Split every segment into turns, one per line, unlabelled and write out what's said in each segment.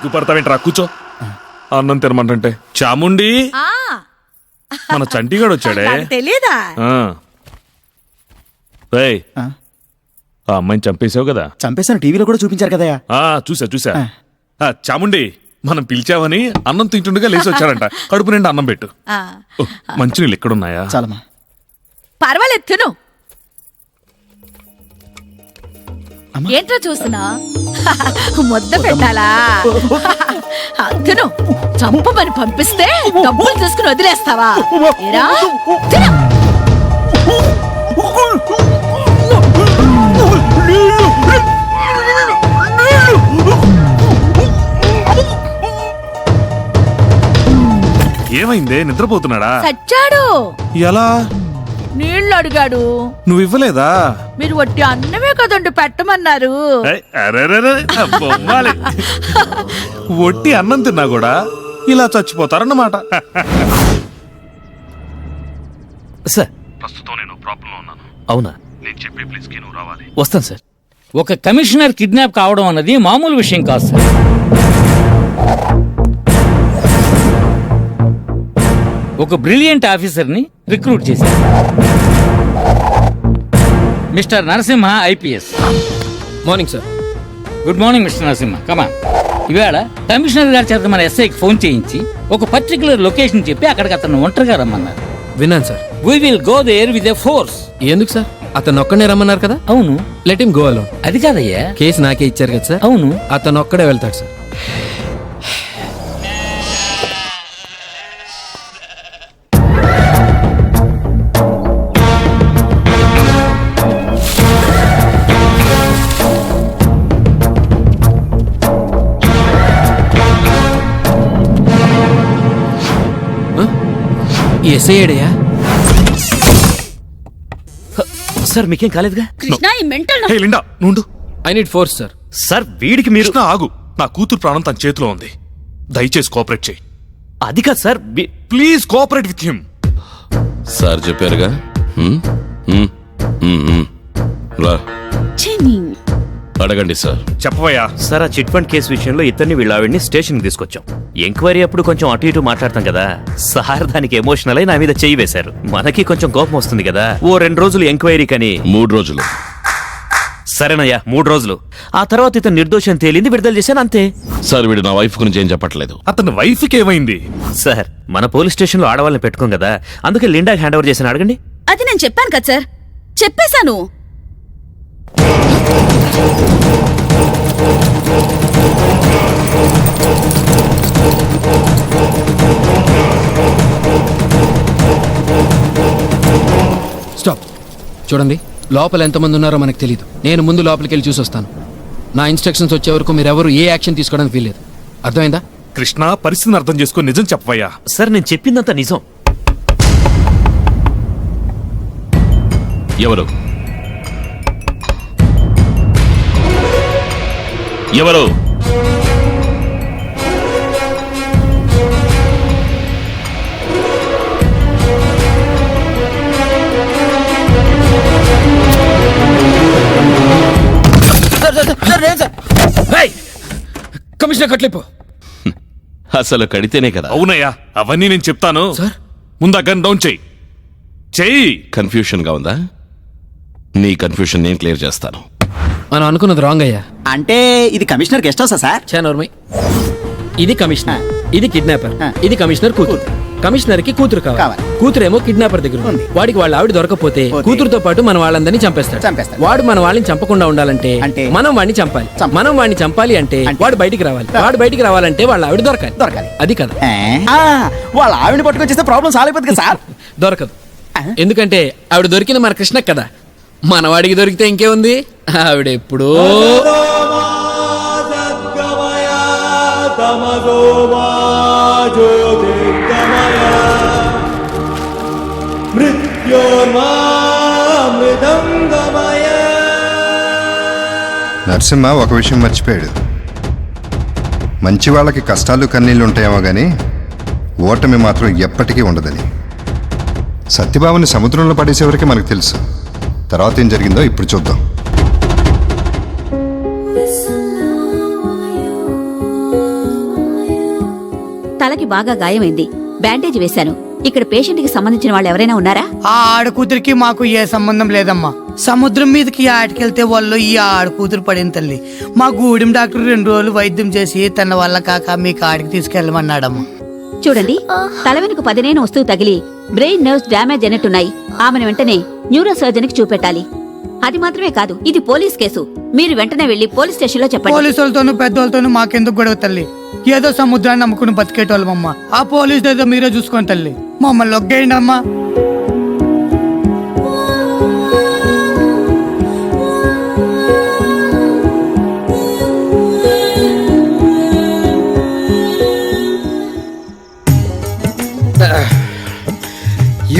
సిగ్గుపడతావేంట్రా కూర్చో. అన్నం తినమంటే చాముండి మన చంటిగాడు వచ్చాడే.
తెలీదా?
రేయ్, ఆ అమ్మాయిని చంపేశావు కదా?
చంపేశాను, టీవీలో కూడా చూపించారు కదయా.
చూసా. చాముండి మనం పిలిచావని అన్నం తింటుండగా లేచి వచ్చాడంట. కడుపు నిండా అన్నం పెట్టు. మంచినీళ్ళు ఎక్కడున్నాయా?
చాలమ్మా.
పర్వాలేదు, తిను. ఏంట్రా చూస్తున్నా? ముద్ద పెట్టాలా? తిను. చంపమని పంపిస్తే డబ్బులు తీసుకుని వదిలేస్తావా? తిను.
ఏమైందే? నిద్రపోతున్నాడా?
చచ్చాడు.
ఎలా?
నీళ్లు అడిగాడు.
నువ్వు ఇవ్వలేదా?
మీరు వట్టి అన్నమే కదండి పెట్టమన్నారు.
వట్టి అన్నం తిన్నా కూడా ఇలా చచ్చిపోతారన్నమాట.
సార్,
ప్రస్తుతం నేను ప్రాబ్లంలో ఉన్నాను.
అవునా?
నేను చెప్పే ప్లీజ్ కి నువ్వు రావాలి.
వస్తాను సార్. ఒక కమిషనర్ కిడ్నాప్ కావడం అన్నది మామూలు విషయం కాదు సార్. ఒక బ్రిలియంట్ ఆఫీసర్ని రిక్రూట్ చేశారు, mister Narasimha IPS.
Morning sir.
Good morning mister Narasimha. కమా. ఇవాళ కమిషనర్ గారి చేత మన ఎస్ఐకి ఫోన్ చేయించి ఒక పర్టికులర్ లొకేషన్ చెప్పి అక్కడికి అతను ఒంటరిగా రమ్మన్నారు.
విన్నాను sir.
We will go there with a force.
ఎందుకు సార్? అతను ఒక్కడే రమ్మన్నారు కదా.
అవును.
Let him go alone.
అది కాదయ్యా,
కేసు నాకే ఇచ్చారు కదా సార్.
అవును.
అతను ఒక్కడే వెళ్తాడు సార్. ఎస్ఐ ఏడయా?
సార్ మీకేం కాలేదుగా?
కృష్ణ, ఈ మెంటల్
హే లిండా, నుండు.
I need force sir.
Sir వీడికి మీరు
కృష్ణ, ఆగు. నా కూతురు ప్రాణం తన చేతిలో ఉంది. దయచేసి కోఆపరేట్ చేయి.
అది కాదు sir.
Please cooperate with him.
Sir చెప్పారుగా. రా, అడగండి సార్.
చెప్పవయ్యా.
సార్, ఆ చిట్ ఫండ్ కేసు విషయంలో ఇద్దరిని వీళ్ళ ఆవిడ్ని స్టేషన్ కి తీసుకొచ్చాం. ఎంక్వైరీ అప్పుడు కొంచెం అటు ఇటు మాట్లాడతాం కదా సార్, దానికి ఎమోషనల్ అయి నా మీద చెయ్యి వేశారు. మనకి కొంచెం కోపం వస్తుంది కదా. ఓ 2 రోజులు ఎంక్వైరీ కని.
3 రోజులు.
సరేనయ్యా, 3 రోజులు. ఆ తర్వాత ఇతను నిర్దోషం తేలింది, విడుదల చేశాను, అంతే.
సార్ వీడు నా వైఫ్ గురించి ఏం చెప్పట్లేదు.
అతని వైఫ్ కి ఏమైంది?
సార్, మన పోలీస్ స్టేషన్ లో ఆడవాళ్ళని పెట్టుకోం కదా, అందుకే లిండా హ్యాండ్ ఓవర్ చేశాను. అడగండి.
అది నేను చెప్పాను కదా సార్, చెప్పేశాను.
స్టాప్. చూడండి, లోపల ఎంతమంది ఉన్నారో మనకు తెలియదు. నేను ముందు లోపలికి వెళ్ళి చూసి వస్తాను. నా ఇన్స్ట్రక్షన్స్ వచ్చే వరకు మీరెవరు ఏ యాక్షన్ తీసుకోవడానికి వీల్లేదు. అర్థమైందా?
కృష్ణ, పరిస్థితిని అర్థం చేసుకొని నిజం చెప్పవయ్యా.
సార్, నేను చెప్పిందంతా నిజం.
ఎవరు ఎవరు?
కమిషనర్ కట్లిపో.
అసలు కడితేనే కదా.
అవునయ్యా, అవన్నీ నేను చెప్తాను.
సార్,
ముందు గన్ డౌన్ చెయ్యి.
కన్ఫ్యూషన్ గా ఉందా? నీ కన్ఫ్యూషన్ నేను క్లియర్ చేస్తాను.
మనం అనుకున్నది రాంగ్ అయ్యా.
అంటే ఇది కమిషనర్ గెస్ట్ హౌసా సార్?
చానోర్మై. ఇది కమిషనర్, ఇది కిడ్నాపర్, ఇది కమిషనర్ కూతురు. కమిషనర్ కి కూతురు కావాలి. కూతురేమో కిడ్నాపర్ దగ్గర ఉంది. వాడికి వాళ్ళ ఆవిడ దొరకపోతే కూతురుతో పాటు మన వాళ్ళందరినీ చంపేస్తాడు. వాడు మన వాళ్ళని చంపకుండా ఉండాలంటే మనం వాడిని చంపాలి. మనం వాడిని చంపాలి అంటే వాడు బయటికి రావాలి. వాడు బయటికి రావాలంటే వాళ్ళ ఆవిడ దొరకాలి. అది కదా.
వాళ్ళ ఆవిడని పట్టుకొచ్చేస్తే ప్రాబ్లం సాల్వ్ అయిపోతుంది కదా సార్?
దొరకదు. ఎందుకంటే ఆవిడ దొరికింది మన కృష్ణ కదా. మన వాడికి దొరికితే ఇంకేముంది, ఆవిడ ఎప్పుడో.
నరసింహ ఒక విషయం మర్చిపోయాడు. మంచి వాళ్ళకి కష్టాలు కన్నీళ్ళు ఉంటాయేమో కానీ ఓటమి మాత్రం ఎప్పటికీ ఉండదని. సత్యబాబుని సముద్రంలో పడేసేవరకే మనకు తెలుసు. తర్వాత ఏం జరిగిందో ఇప్పుడు చూద్దాం.
తలకి బాగా గాయమైంది. బ్యాండేజ్ వేశాను. ఇక్కడ పేషెంట్ కి సంబంధించిన వాళ్ళు ఎవరైనా ఉన్నారా?
ఆ ఆడకూతురికి మాకు ఏ సంబంధం లేదమ్మా. సముద్రం మీదకి ఆటకెళ్తే వాళ్ళు ఈ ఆడకూతురు పడిన తల్లి. మా గూడెం డాక్టర్ 2 రోజులు వైద్యం చేసి తన వల్ల కాక మీ కాడికి తీసుకెళ్ళమన్నాడమ్మా.
చూడండి, తల వెనుక 10 వస్తువు తగిలి బ్రెయిన్ నర్వ్స్ డ్యామేజ్ అయినట్టున్నాయి. ఆమెను వెంటనే న్యూరో సర్జన్ కి చూపెట్టాలి. అది మాత్రమే కాదు, ఇది పోలీస్ కేసు. మీరు వెంటనే వెళ్లి పోలీస్ స్టేషన్ లో చెప్పండి.
పోలీసు వాళ్ళతోనూ పెద్దోళ్ళతోనూ మాకెందుకు గొడవ తల్లి? ఏదో సముద్రాన్ని నమ్ముకుని బతికేటోళ్ళమమ్మా. ఆ పోలీసు ఏదో మీరే చూసుకోండి తల్లి. మమ్మల్ని ఒగ్గేయండి అమ్మా.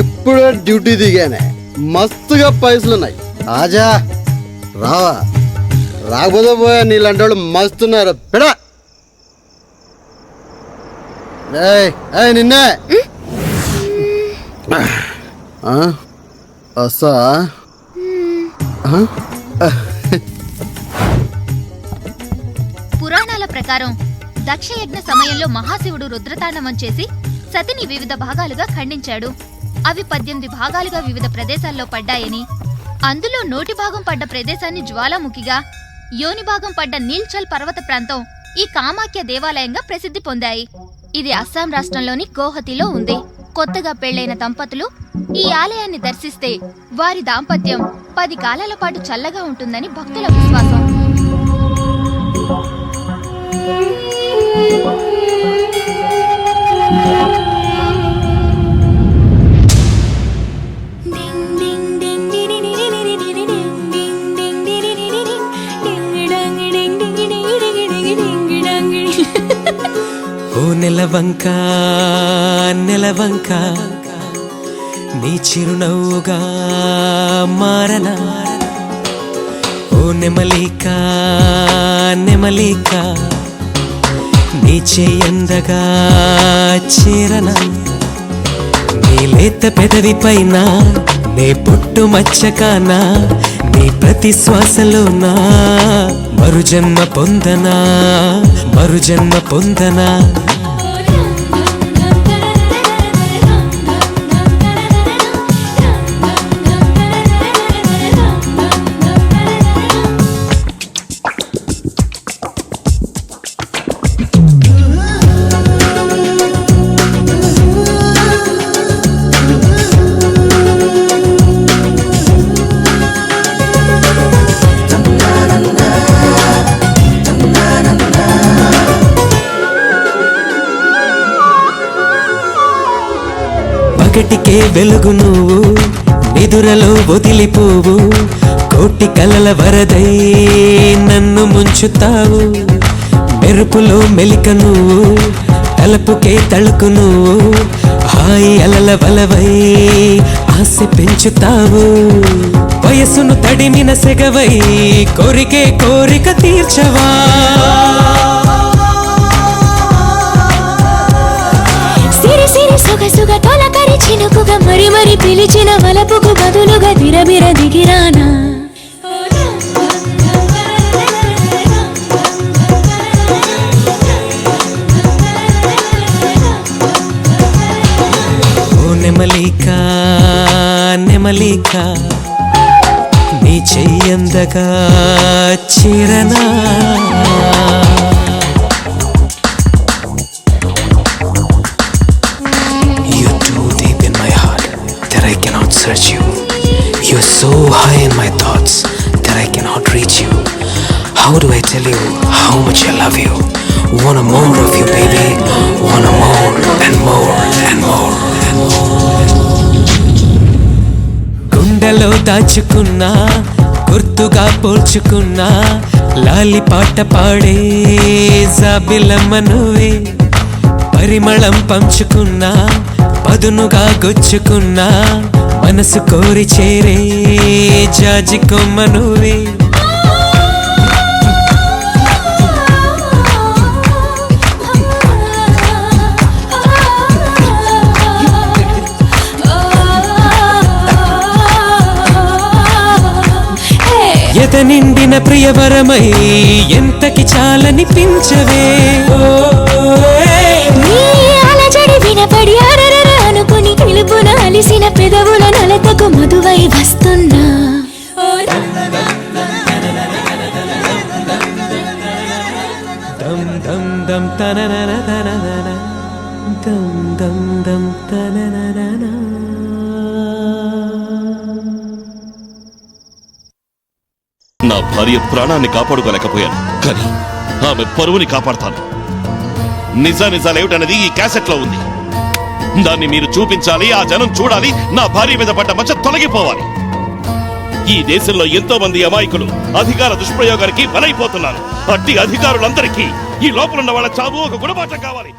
ఇప్పుడు డ్యూటీ దిగానే, మస్తుగా పైసలున్నాయి. ఆజా రావా, రాకపోతే పోయా. నీలాంటి వాళ్ళు మస్తున్నారు. పెడా నిన్నే వస్తా.
పురాణాల ప్రకారం దక్షయజ్ఞ సమయంలో మహాశివుడు రుద్రతాండవం చేసి సతిని వివిధ భాగాలుగా ఖండించాడు. అవి 18 భాగాలుగా వివిధ ప్రదేశాల్లో పడ్డాయని, అందులో నోటి భాగం పడ్డ ప్రదేశాన్ని జ్వాలాముఖిగా, యోని భాగం పడ్డ నీల్చల్ పర్వత ప్రాంతం ఈ కామాఖ్య దేవాలయంగా ప్రసిద్ధి పొందాయి. ఇది అస్సాం రాష్ట్రంలోని గౌహతిలో ఉంది. కొత్తగా పెళ్లైన దంపతులు ఈ ఆలయాన్ని దర్శిస్తే వారి దాంపత్యం 10 కాలాల పాటు చల్లగా ఉంటుందని భక్తుల విశ్వాసం.
ఓ నెలవంక నెలవంక, నీ చిరునవ్వుగా మారనా. ఓ నెమలిక నెమలిక, నీ చేయందగా చేరనా. నీ లేత పెదవి పైన నే పుట్టు మచ్చకానా, నీ ప్రతి శ్వాసలోనా మరుజన్మ పొందనా, మరుజన్మ పొందనా. ఒకటికే వెలుగు నువ్వు, నిదురలో వదిలిపోవు. కోటి కలల వరదై నన్ను ముంచుతావు. మెరుపులో మెలిక నువ్వు, తలపుకే తళుకు నువ్వు. హాయి అలల వలవై ఆశ పెంచుతావు. వయసును తడిమిన సెగవై కోరికే కోరిక తీర్చవా.
సిరి సిరి సొగసుగ తొలకరి చినుకుగా మరి మరి పిలిచిన వలపుకు బదులుగా బిరబిర దిగిరానా.
ఓ నెమలిక నెమలిక, నీ చెయ్యందగా చిరనా. Search you. You're so high in my thoughts that I cannot reach you. How do I tell you how much I love you? Want more of you, baby. Want more and more and more and more. గుండెలో దాచుకున్నా, గుర్తుగా పోల్చుకున్నా, లాలి పాట పాడే జాబిలమ్మ నువ్వే. పరిమళం పంచుకున్నా, పదునుగా గొచ్చుకున్నా, మనసు కోరి చేరే జాజి కొమ్మ నువ్వే. ఎద నిండిన ప్రియవరమై ఎంతకి చాలనిపించవే.
పడి అరరర అనుకుని పిలుపున అలిసిన పెదవుల నలతకు మధువై వస్తున్నా
నా భార్య ప్రాణాన్ని కాపాడుకోలేకపోయాను కానీ ఆమె పరువుని కాపాడతాను. నిజాలేమిటనేది ఈ క్యాసెట్ లో ఉంది. దాన్ని మీరు చూపించాలి, ఆ జనం చూడాలి, నా భార్య మీద పడ్డ మచ్చ తొలగిపోవాలి. ఈ దేశంలో ఎంతో మంది అమాయకులు అధికార దుష్ప్రయోగానికి బలైపోతున్నారు. అట్టి అధికారులందరికీ ఈ లోపలున్న వాళ్ళ చావు ఒక గుణపాఠం కావాలి.